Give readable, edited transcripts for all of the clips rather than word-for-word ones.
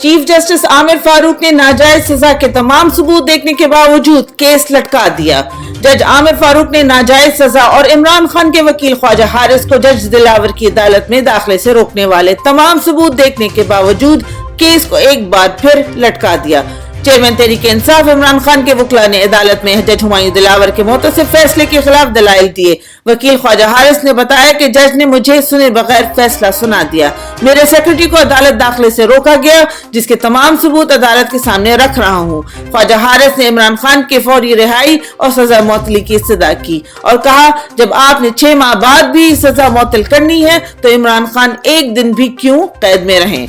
Chief justice Aamir Farooq ने नाजायज सजा के तमाम सबूत देखने के बावजूद केस लटका दिया। जज आमिर फारूक ने नाजायज सजा और इमरान खान के वकील ख्वाजा हारिस को जज दिलावर की अदालत में दाखिले से रोकने वाले तमाम सबूत देखने के बावजूद केस को एक बार फिर लटका दिया। चेयरमैन तहरीक इंसाफ इमरान खान के वकील ने अदालत में जज हुमायूं दिलावर के मुतसिब फैसले के खिलाफ दलाइल दिए। वकील ख्वाजा हारिस ने बताया कि जज ने मुझे सुने बगैर फैसला सुना दिया। मेरे सेक्रेटरी को अदालत दाखिले से रोका गया, जिसके तमाम सबूत अदालत के सामने रख रहा हूँ। ख्वाजा हारिस ने इमरान खान के फौरी रिहाई और सजा मुअत्तली की इस्तदा की और कहा, जब आपने 6 माह बाद भी सजा मुअत्तल करनी है तो इमरान खान एक दिन भी क्यों कैद में रहें।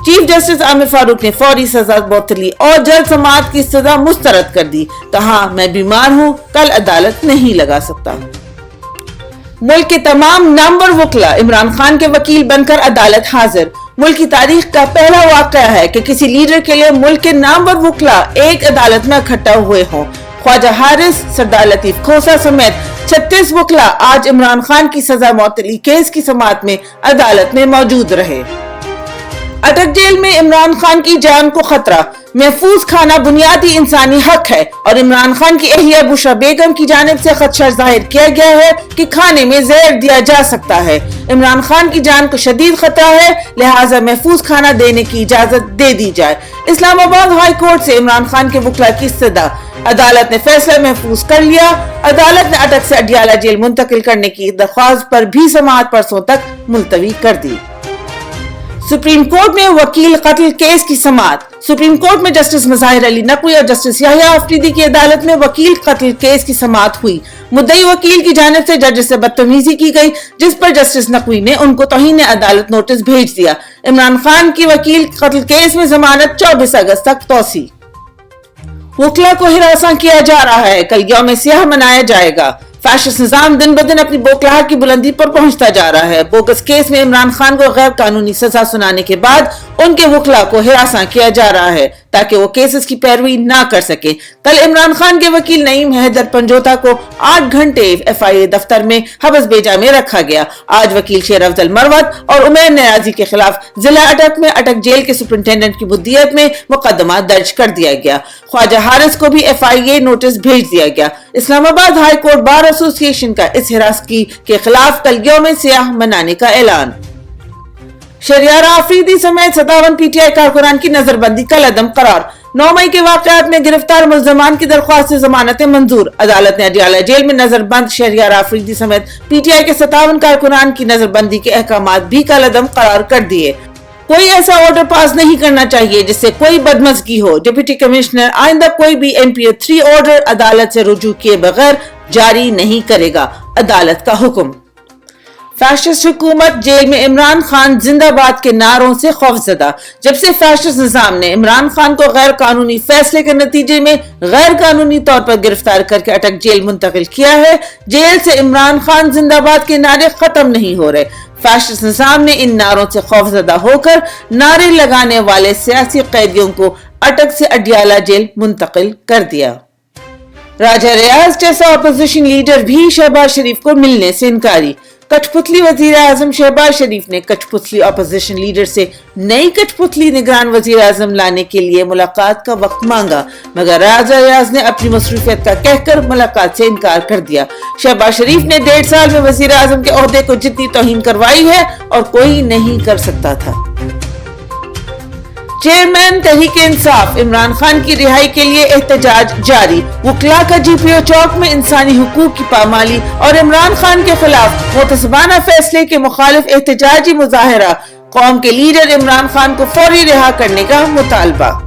चीफ जस्टिस आमिर फारूक ने फौरी सजा मुअत्तली और जल्द समाअत की सजा मुस्तरद कर दी। कहा, मैं बीमार हूँ, कल अदालत नहीं लगा सकता। मुल्क के तमाम नामवर वकील इमरान खान के वकील बनकर अदालत हाजिर। मुल्क की तारीख का पहला वाक़या है कि किसी लीडर के लिए मुल्क के नामवर वकील एक अदालत में इकट्ठा हुए हों। ख्वाजा हारिस, सरदार लतीफ खोसा समेत 36 वकील आज इमरान खान की सजा मुअत्तली केस की समाअत में अदालत में मौजूद रहे। अटक जेल में इमरान खान की जान को खतरा। महफूज खाना बुनियादी इंसानी हक है और इमरान खान की अहलिया बुशरा बेगम की जानिब से खदशा जाहिर किया गया है कि खाने में जहर दिया जा सकता है। इमरान खान की जान को शदीद खतरा है, लिहाजा महफूज खाना देने की इजाजत दे दी जाए। इस्लामाबाद हाई कोर्ट से इमरान खान के वकील की इस्तदा। अदालत ने फैसला महफूज कर लिया। अदालत ने अटक से अडियाला जेल मुंतकिल करने की दरख्वास्त पर भी समाअत परसों तक मुलतवी कर दी। सुप्रीम कोर्ट में वकील कत्ल केस की समाअत। सुप्रीम कोर्ट में जस्टिस मज़ाहिर अली नकवी और जस्टिस याहिया अफरीदी की अदालत में वकील कत्ल केस की समाअत हुई। मुद्दई वकील की जानिब से जज से बदतमीजी की गई, जिस पर जस्टिस नकवी ने उनको तौहीन अदालत नोटिस भेज दिया। इमरान खान की वकील कत्ल केस में जमानत 24 अगस्त तक तौसी। वकील को हिरासत किया जा रहा है, कल यौम सियाह मनाया जाएगा। फैशिस्ट निजाम दिन ब दिन अपनी बोखलाहट की बुलंदी पर पहुंचता जा रहा है। बोगस केस में इमरान खान को गैर कानूनी सजा सुनाने के बाद उनके वकील को हिरासत किया जा रहा है ताकि वो केसेस की पैरवी ना कर सके। कल इमरान खान के वकील नईम हैदर पंजोता को 8 घंटे FIA दफ्तर में हबस बेजा में रखा गया। आज वकील शेर अफजल मरवत और उमैर नियाजी के खिलाफ जिला अटक में अटक जेल के सुपरिटेंडेंट की बुद्दियत में मुकदमा दर्ज कर दिया गया। ख्वाजा हारिस को भी FIA नोटिस भेज दिया गया। Islamabad high court bar association का इस हिरासगी के खिलाफ कल यौम सियाह मनाने का ऐलान। शहरियार आफरीदी समेत 57 PTI कारकुनान की नजरबंदी कल अदम करार। 9 मई के वाकयात में गिरफ्तार मुल्जमान की दरख्वास्त से जमानतें मंजूर। अदालत ने अडियाला जेल में नजरबंद शहरियार आफरीदी समेत PTI के 57 कारकुनान की नजरबंदी के अहकामात भी कल अदम करार कर दिए। कोई ऐसा ऑर्डर पास नहीं करना चाहिए जिससे कोई बदमज़गी हो। डिप्टी कमिश्नर आइंदा कोई भी MPO 3 ऑर्डर अदालत से रुजू किए बगैर जारी नहीं करेगा, अदालत का हुक्म। फैशिस्ट हुकूमत जेल में इमरान खान जिंदाबाद के नारों से खौफजदा। जब से फैशिस्ट निजाम ने इमरान खान को गैर कानूनी फैसले के नतीजे में गैर कानूनी तौर पर गिरफ्तार करके अटक जेल मुंतकिल किया है, जेल से इमरान खान जिंदाबाद के नारे खत्म नहीं हो रहे। फैशिस्ट निजाम ने इन नारों से खौफजदा होकर नारे लगाने वाले सियासी कैदियों को अटक से अडियाला जेल मुंतकिल कर दिया। राजा रियाज जैसा अपोजिशन लीडर भी शहबाज शरीफ को मिलने से इनकारी। कठपुतली वजीर आजम शहबाज शरीफ ने कठपुतली अपोजिशन लीडर से नई कठपुतली निगरान वजीर आजम लाने के लिए मुलाकात का वक्त मांगा, मगर राजा रियाज ने अपनी मसरूफियत का कहकर मुलाकात से इनकार कर दिया। शहबाज शरीफ ने 1.5 साल में वजीर आजम के ओहदे को जितनी तौहीन करवाई है और कोई नहीं कर सकता था। चेयरमैन तहरीक इंसाफ इमरान खान की रिहाई के लिए एहतजाज जारी। वकला का GPO चौक में इंसानी हुकूक की पामाली और इमरान खान के खिलाफ मुतसबाना फैसले के मुखालिफ एहतजाजी मुजाहरा। कौम के लीडर इमरान खान को फौरी रिहा करने का मुतालबा।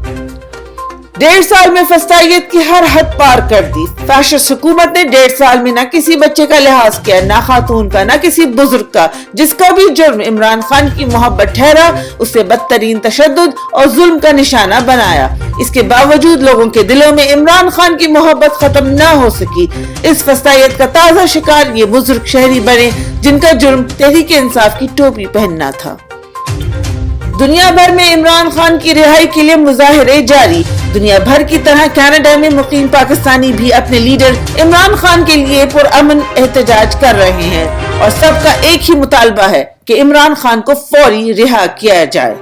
1.5 साल में फस्तायत की हर हद पार कर दी। फैशिस्ट हुकूमत ने 1.5 साल में न किसी बच्चे का लिहाज किया, न खातून का, न किसी बुजुर्ग का। जिसका भी जुर्म इमरान खान की मोहब्बत ठहरा, उसे बदतरीन तशद्दुद और जुल्म का निशाना बनाया। इसके बावजूद लोगों के दिलों में इमरान खान की मोहब्बत खत्म न हो सकी। इस फस्तायत का ताजा शिकार ये बुजुर्ग शहरी बने जिनका जुर्म तहरीक इंसाफ की टोपी पहनना था। दुनिया भर में इमरान खान की रिहाई के लिए मुजाहिरे जारी। दुनिया भर की तरह कनाडा में मुकीम पाकिस्तानी भी अपने लीडर इमरान खान के लिए पुरअमन एहतजाज कर रहे हैं और सबका एक ही मुतालबा है कि इमरान खान को फौरी रिहा किया जाए।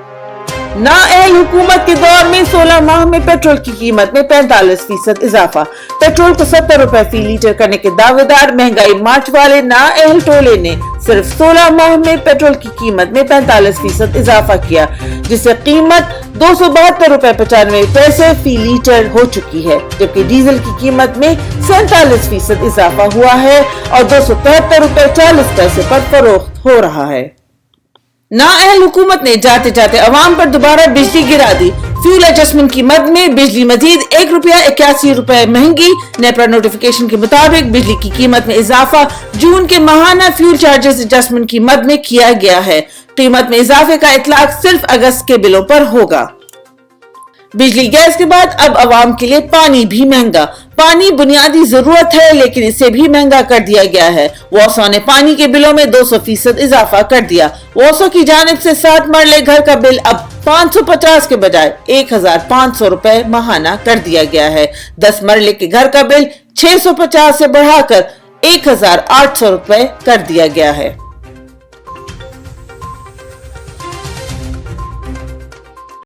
नाअहल हुकूमत के दौर में 16 माह में पेट्रोल की कीमत में 45% इजाफा। पेट्रोल को 70 रुपए फी लीटर करने के दावेदार महंगाई मार्च वाले नाअहल टोले ने सिर्फ 16 माह में पेट्रोल की कीमत में 45% इजाफा किया, जिससे कीमत 272 रुपए 95 पैसे फी लीटर हो चुकी है, जबकि डीजल की कीमत में 47% इजाफा हुआ है और 273 रुपए 40 पैसे पर फरोख्त हो रहा है। नाअहल हुकूमत ने जाते जाते अवाम पर दोबारा बिजली गिरा दी। फ्यूल एडजस्टमेंट की मद में बिजली मजीद ₹1.81 महंगी। नेपरा नोटिफिकेशन के मुताबिक बिजली की कीमत में इजाफा जून के माहाना फ्यूल चार्जेस एडजस्टमेंट की मद में किया गया है। कीमत में इजाफे का इतलाक सिर्फ अगस्त के बिलों पर होगा। बिजली गैस के बाद अब अवाम के लिए पानी भी महंगा। पानी बुनियादी जरूरत है, लेकिन इसे भी महंगा कर दिया गया है। वॉसा ने पानी के बिलों में 200% इजाफा कर दिया। वॉसा की जानिब से 7 मरले घर का बिल अब 550 के बजाय 1500 रुपए माहाना कर दिया गया है। 10 मरले के घर का बिल 650 से बढ़ाकर 1800 रुपए कर दिया गया है।